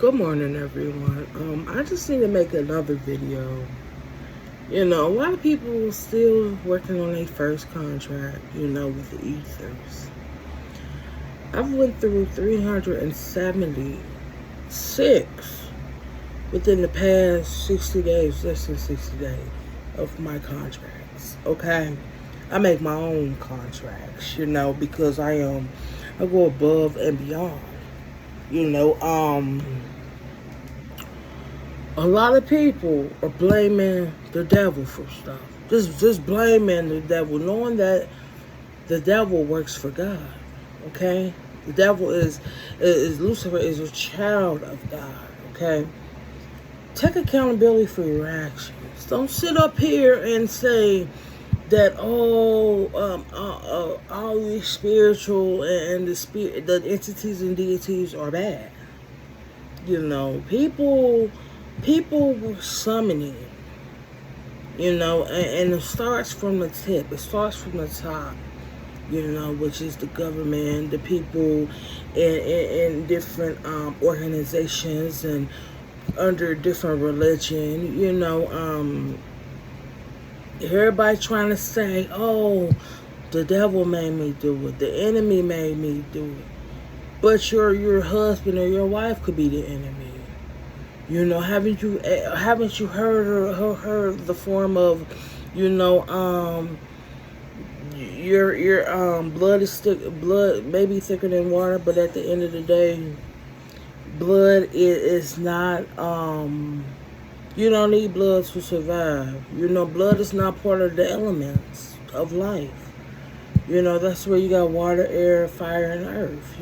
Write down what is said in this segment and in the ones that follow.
Good morning, everyone. I just need to make another video. A lot of people still working on their first contract, with the ethers. I've went through 376 within the past 60 days, less than 60 days of my contracts. Okay? I make my own contracts, because I go above and beyond. You know, um, a lot of people are blaming the devil for stuff. Just blaming the devil, knowing that the devil works for God. Okay, the devil is Lucifer is a child of God. Okay, take accountability for your actions. Don't sit up here and say that all these spiritual and the entities and deities are bad. People were summoning, and it starts from the tip. It starts from the top, which is the government, the people in different organizations and under different religion, everybody trying to say, oh, the devil made me do it, the enemy made me do it. But your husband or your wife could be the enemy. Haven't you heard the form of, your blood may be thicker than water, but at the end of the day, blood is not you don't need blood to survive. Blood is not part of the elements of life. That's where you got water, air, fire, and earth.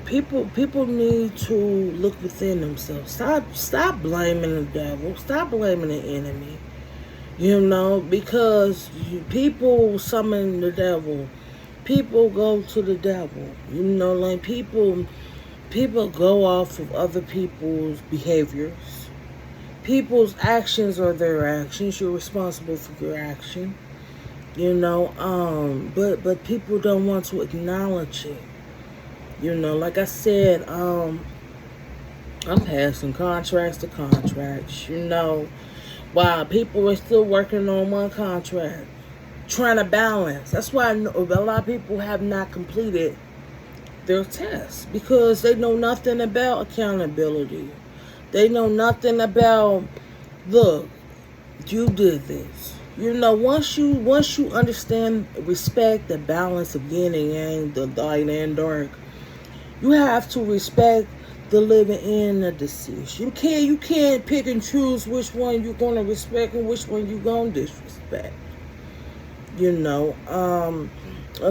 People need to look within themselves. Stop blaming the devil. Stop blaming the enemy. Because people summon the devil. People go to the devil. Like people go off of other people's behaviors. People's actions are their actions. You're responsible for your action. But people don't want to acknowledge it. Like I said, I'm passing contracts to contracts, while people are still working on one contract, trying to balance. That's why a lot of people have not completed their tests, because they know nothing about accountability. They know nothing about, look, you did this. Once you understand, respect the balance of yin and yang, the light and dark, you have to respect the living and the deceased. You can't pick and choose which one you're gonna respect and which one you're gonna disrespect. A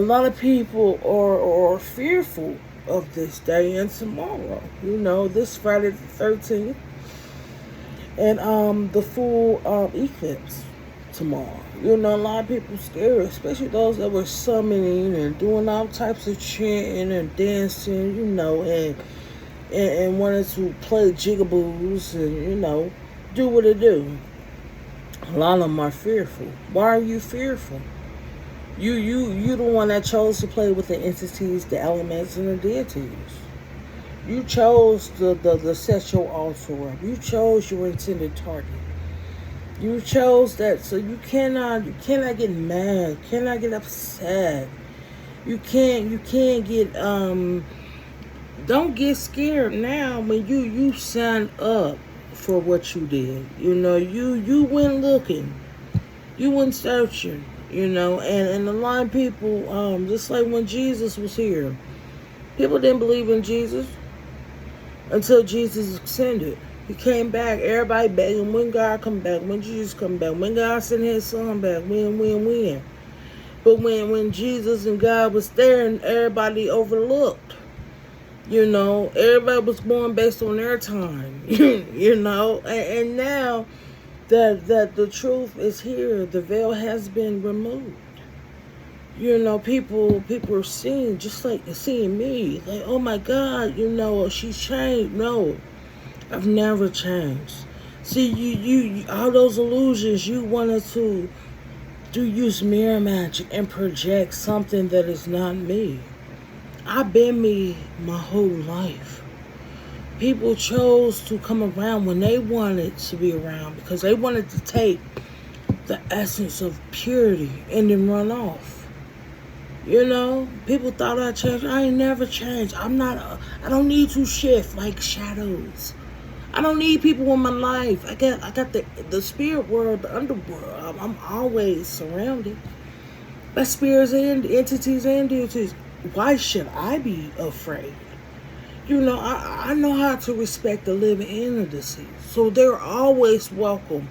lot of people are fearful of this day and tomorrow. This Friday the 13th, and the full eclipse tomorrow. A lot of people scared, especially those that were summoning and doing all types of chanting and dancing, and wanted to play jigaboos and, do what it do. A lot of them are fearful. Why are you fearful? You the one that chose to play with the entities, the elements, and the deities. You chose the set your altar up. You chose your intended target. You chose that, so you cannot get mad, cannot get upset. You can't get don't get scared now when you signed up for what you did. You went looking, you went searching, and a lot of people, just like when Jesus was here, people didn't believe in Jesus until Jesus ascended. He came back. Everybody begging, when God come back, when Jesus come back, when God sent his son back, when. But when Jesus and God was there, and everybody overlooked, everybody was born based on their time, and now that the truth is here, the veil has been removed. People are seeing, just like seeing me, like, oh my God, she's changed. No, I've never changed. See, you all those illusions, you wanted to use mirror magic and project something that is not me. I've been me my whole life. People chose to come around when they wanted to be around because they wanted to take the essence of purity and then run off. People thought I changed. I ain't never changed. I don't need to shift like shadows. I don't need people in my life. I got the spirit world, the underworld. I'm always surrounded by spirits and entities and deities. Why should I be afraid? I know how to respect the living and the deceased. So they're always welcome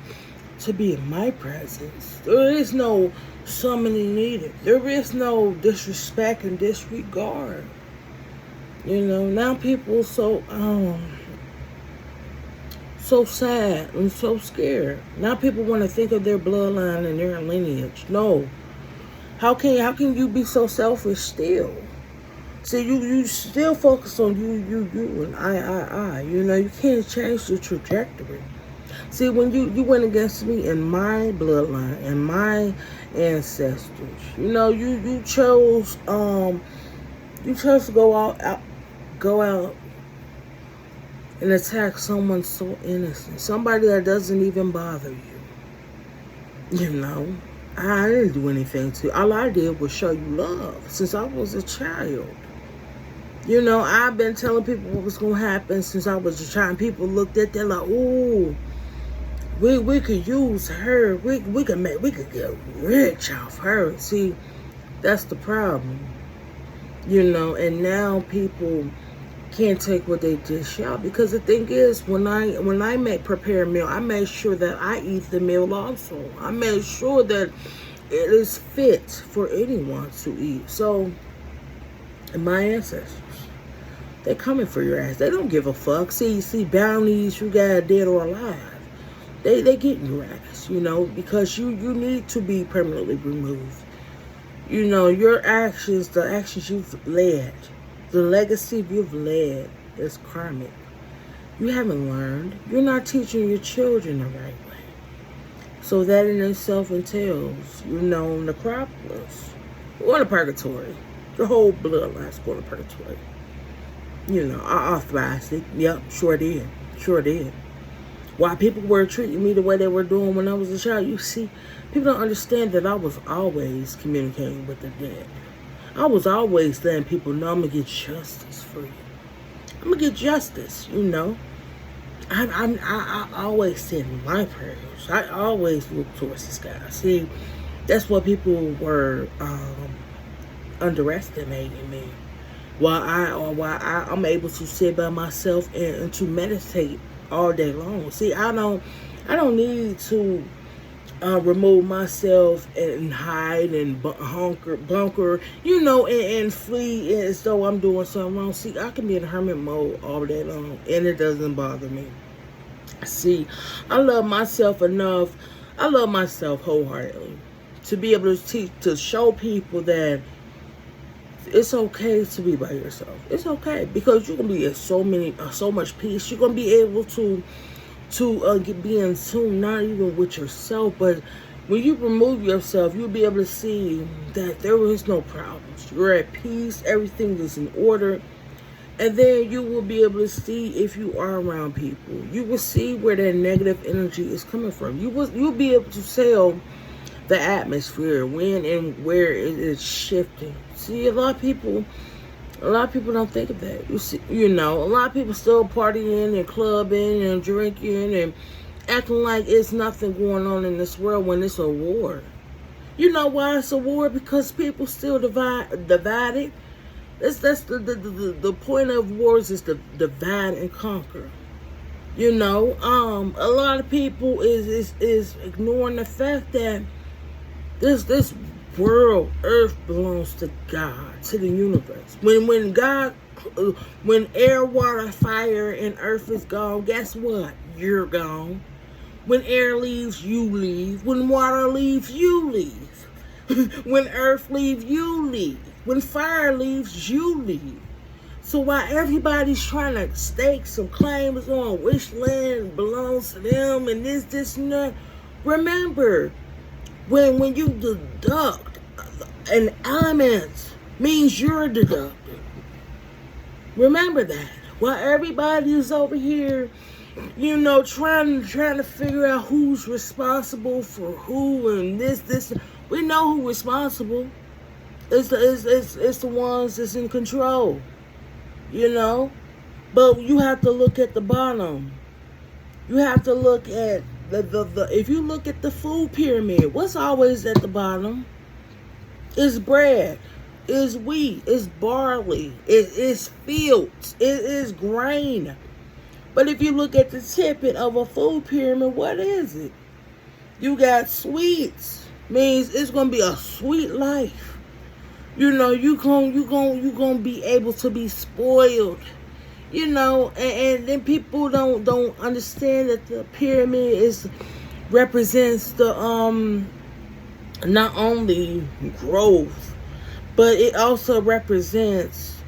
to be in my presence. There is no summoning needed. There is no disrespect and disregard. Now people so sad and so scared. Now people want to think of their bloodline and their lineage. No. How can you be so selfish still? See, you still focus on you, and I. You can't change the trajectory. See, when you went against me in my bloodline and my ancestors, you chose to go out and attack someone so innocent, somebody that doesn't even bother you. I didn't do anything to you. All I did was show you love since I was a child. I've been telling people what was going to happen since I was a child. People looked at that like, ooh, we could use her. We could get rich off her. See, that's the problem. And now people can't take what they dish out, because the thing is, when I prepare a meal, I make sure that I eat the meal also. I make sure that it is fit for anyone to eat. So, and my ancestors, they're coming for your ass. They don't give a fuck. See bounties, you got dead or alive. They getting your ass, because you need to be permanently removed. Your actions, the actions you've led, the legacy you've led is karmic. You haven't learned. You're not teaching your children the right way. So that in itself entails, necropolis. Or the purgatory. The whole bloodline's going to purgatory. I authorized it. Yep, sure did. Why people were treating me the way they were doing when I was a child, you see, people don't understand that I was always communicating with the dead. I was always letting people know I'm going to get justice for you. I'm going to get justice, I always said my prayers. I always look towards the sky. See, that's what people were underestimating me. While I'm able to sit by myself and to meditate all day long. See, I don't need to remove myself and hide and bunker, and flee as though I'm doing something wrong. See, I can be in hermit mode all day long, and it doesn't bother me. See, I love myself enough. I love myself wholeheartedly to be able to show people that it's okay to be by yourself. It's okay, because you're gonna be at so much peace. You're gonna be able to be in tune, not even with yourself, but when you remove yourself, you'll be able to see that there is no problems. You're at peace. Everything is in order. And then you will be able to see if you are around people. You will see where that negative energy is coming from. You'll be able to tell the atmosphere, when and where it is shifting. See, a lot of people don't think of that. You see, a lot of people still partying and clubbing and drinking and acting like it's nothing going on in this world when it's a war. You know why it's a war? Because people still divided. That's the point of wars, is to divide and conquer. A lot of people is ignoring the fact that this world, earth, belongs to God, to the universe. When air, water, fire, and earth is gone, guess what? You're gone. When air leaves, you leave. When water leaves, you leave. When earth leaves, you leave. When fire leaves, you leave. So while everybody's trying to stake some claims on which land belongs to them and this, and that, remember, when you deduct an element, means you're deducting. Remember that. While everybody is over here, trying to figure out who's responsible for who and this. We know who's responsible. It's the ones that's in control, But you have to look at the bottom. You have to look at the if you look at the food pyramid, what's always at the bottom is bread, is wheat, is barley, it is fields, it is grain. But if you look at the tippet of a food pyramid, what is it? You got sweets. Means it's gonna be a sweet life. You gonna be able to be spoiled. And then people don't understand that the pyramid represents the not only growth, but it also represents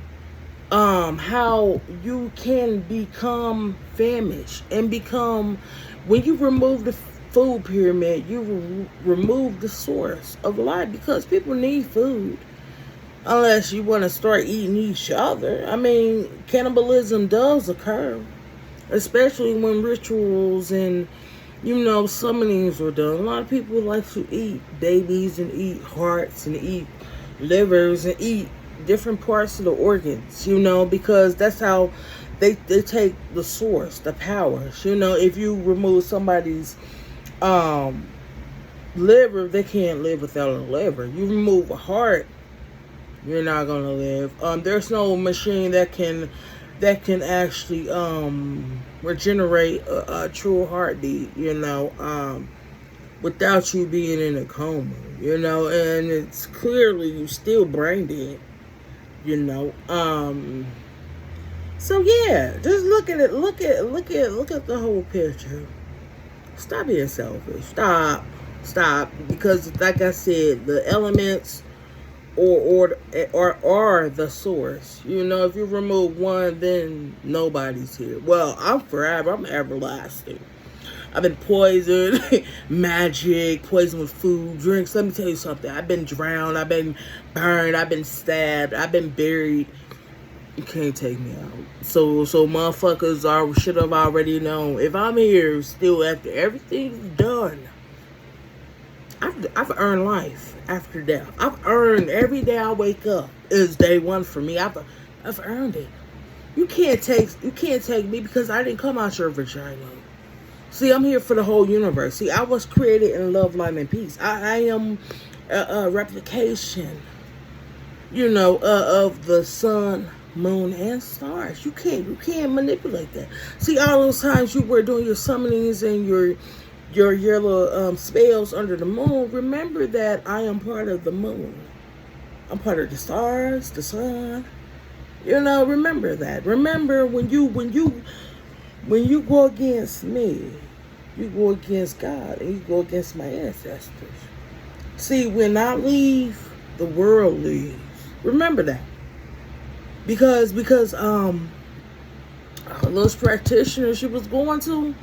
how you can become famished and become, when you remove the food pyramid, you remove the source of life, because people need food. Unless you want to start eating each other. I mean, cannibalism does occur. Especially when rituals and, summonings are done. A lot of people like to eat babies and eat hearts and eat livers and eat different parts of the organs, because that's how they take the source, the power. If you remove somebody's liver, they can't live without a liver. You remove a heart, you're not gonna live. There's no machine that can actually regenerate a true heartbeat, without you being in a coma, and it's clearly you still brain dead, So yeah, just look at it. Look at the whole picture. Stop being selfish. Stop. Because like I said, the elements or are the source. If you remove one, then nobody's here. Well, I'm forever. I'm everlasting. I've been poisoned, magic, poisoned with food, drinks. Let me tell you something. I've been drowned. I've been burned. I've been stabbed. I've been buried. You can't take me out. So motherfuckers should have already known. If I'm here still after everything's done, I've earned life after death. I've earned every day I wake up is day one for me. I've earned it. You can't take me because I didn't come out your vagina. See, I'm here for the whole universe. See, I was created in love, light, and peace. I am a replication, of the sun, moon, and stars. You can't manipulate that. See, all those times you were doing your summonings and your little spells under the moon, remember that I am part of the moon. I'm part of the stars, the sun. Remember that. Remember when you go against me, you go against God and you go against my ancestors. See, when I leave, the world leaves. Remember that. Because those practitioners you was going to,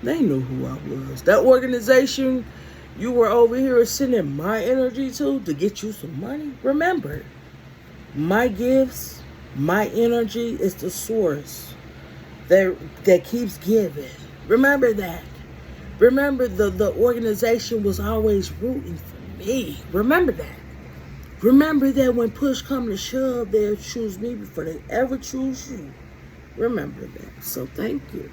they knew who I was. That organization you were over here sending my energy to get you some money. Remember, my gifts, my energy is the source that keeps giving. Remember that. Remember the organization was always rooting for me. Remember that. Remember that when push come to shove, they'll choose me before they ever choose you. Remember that. So thank you.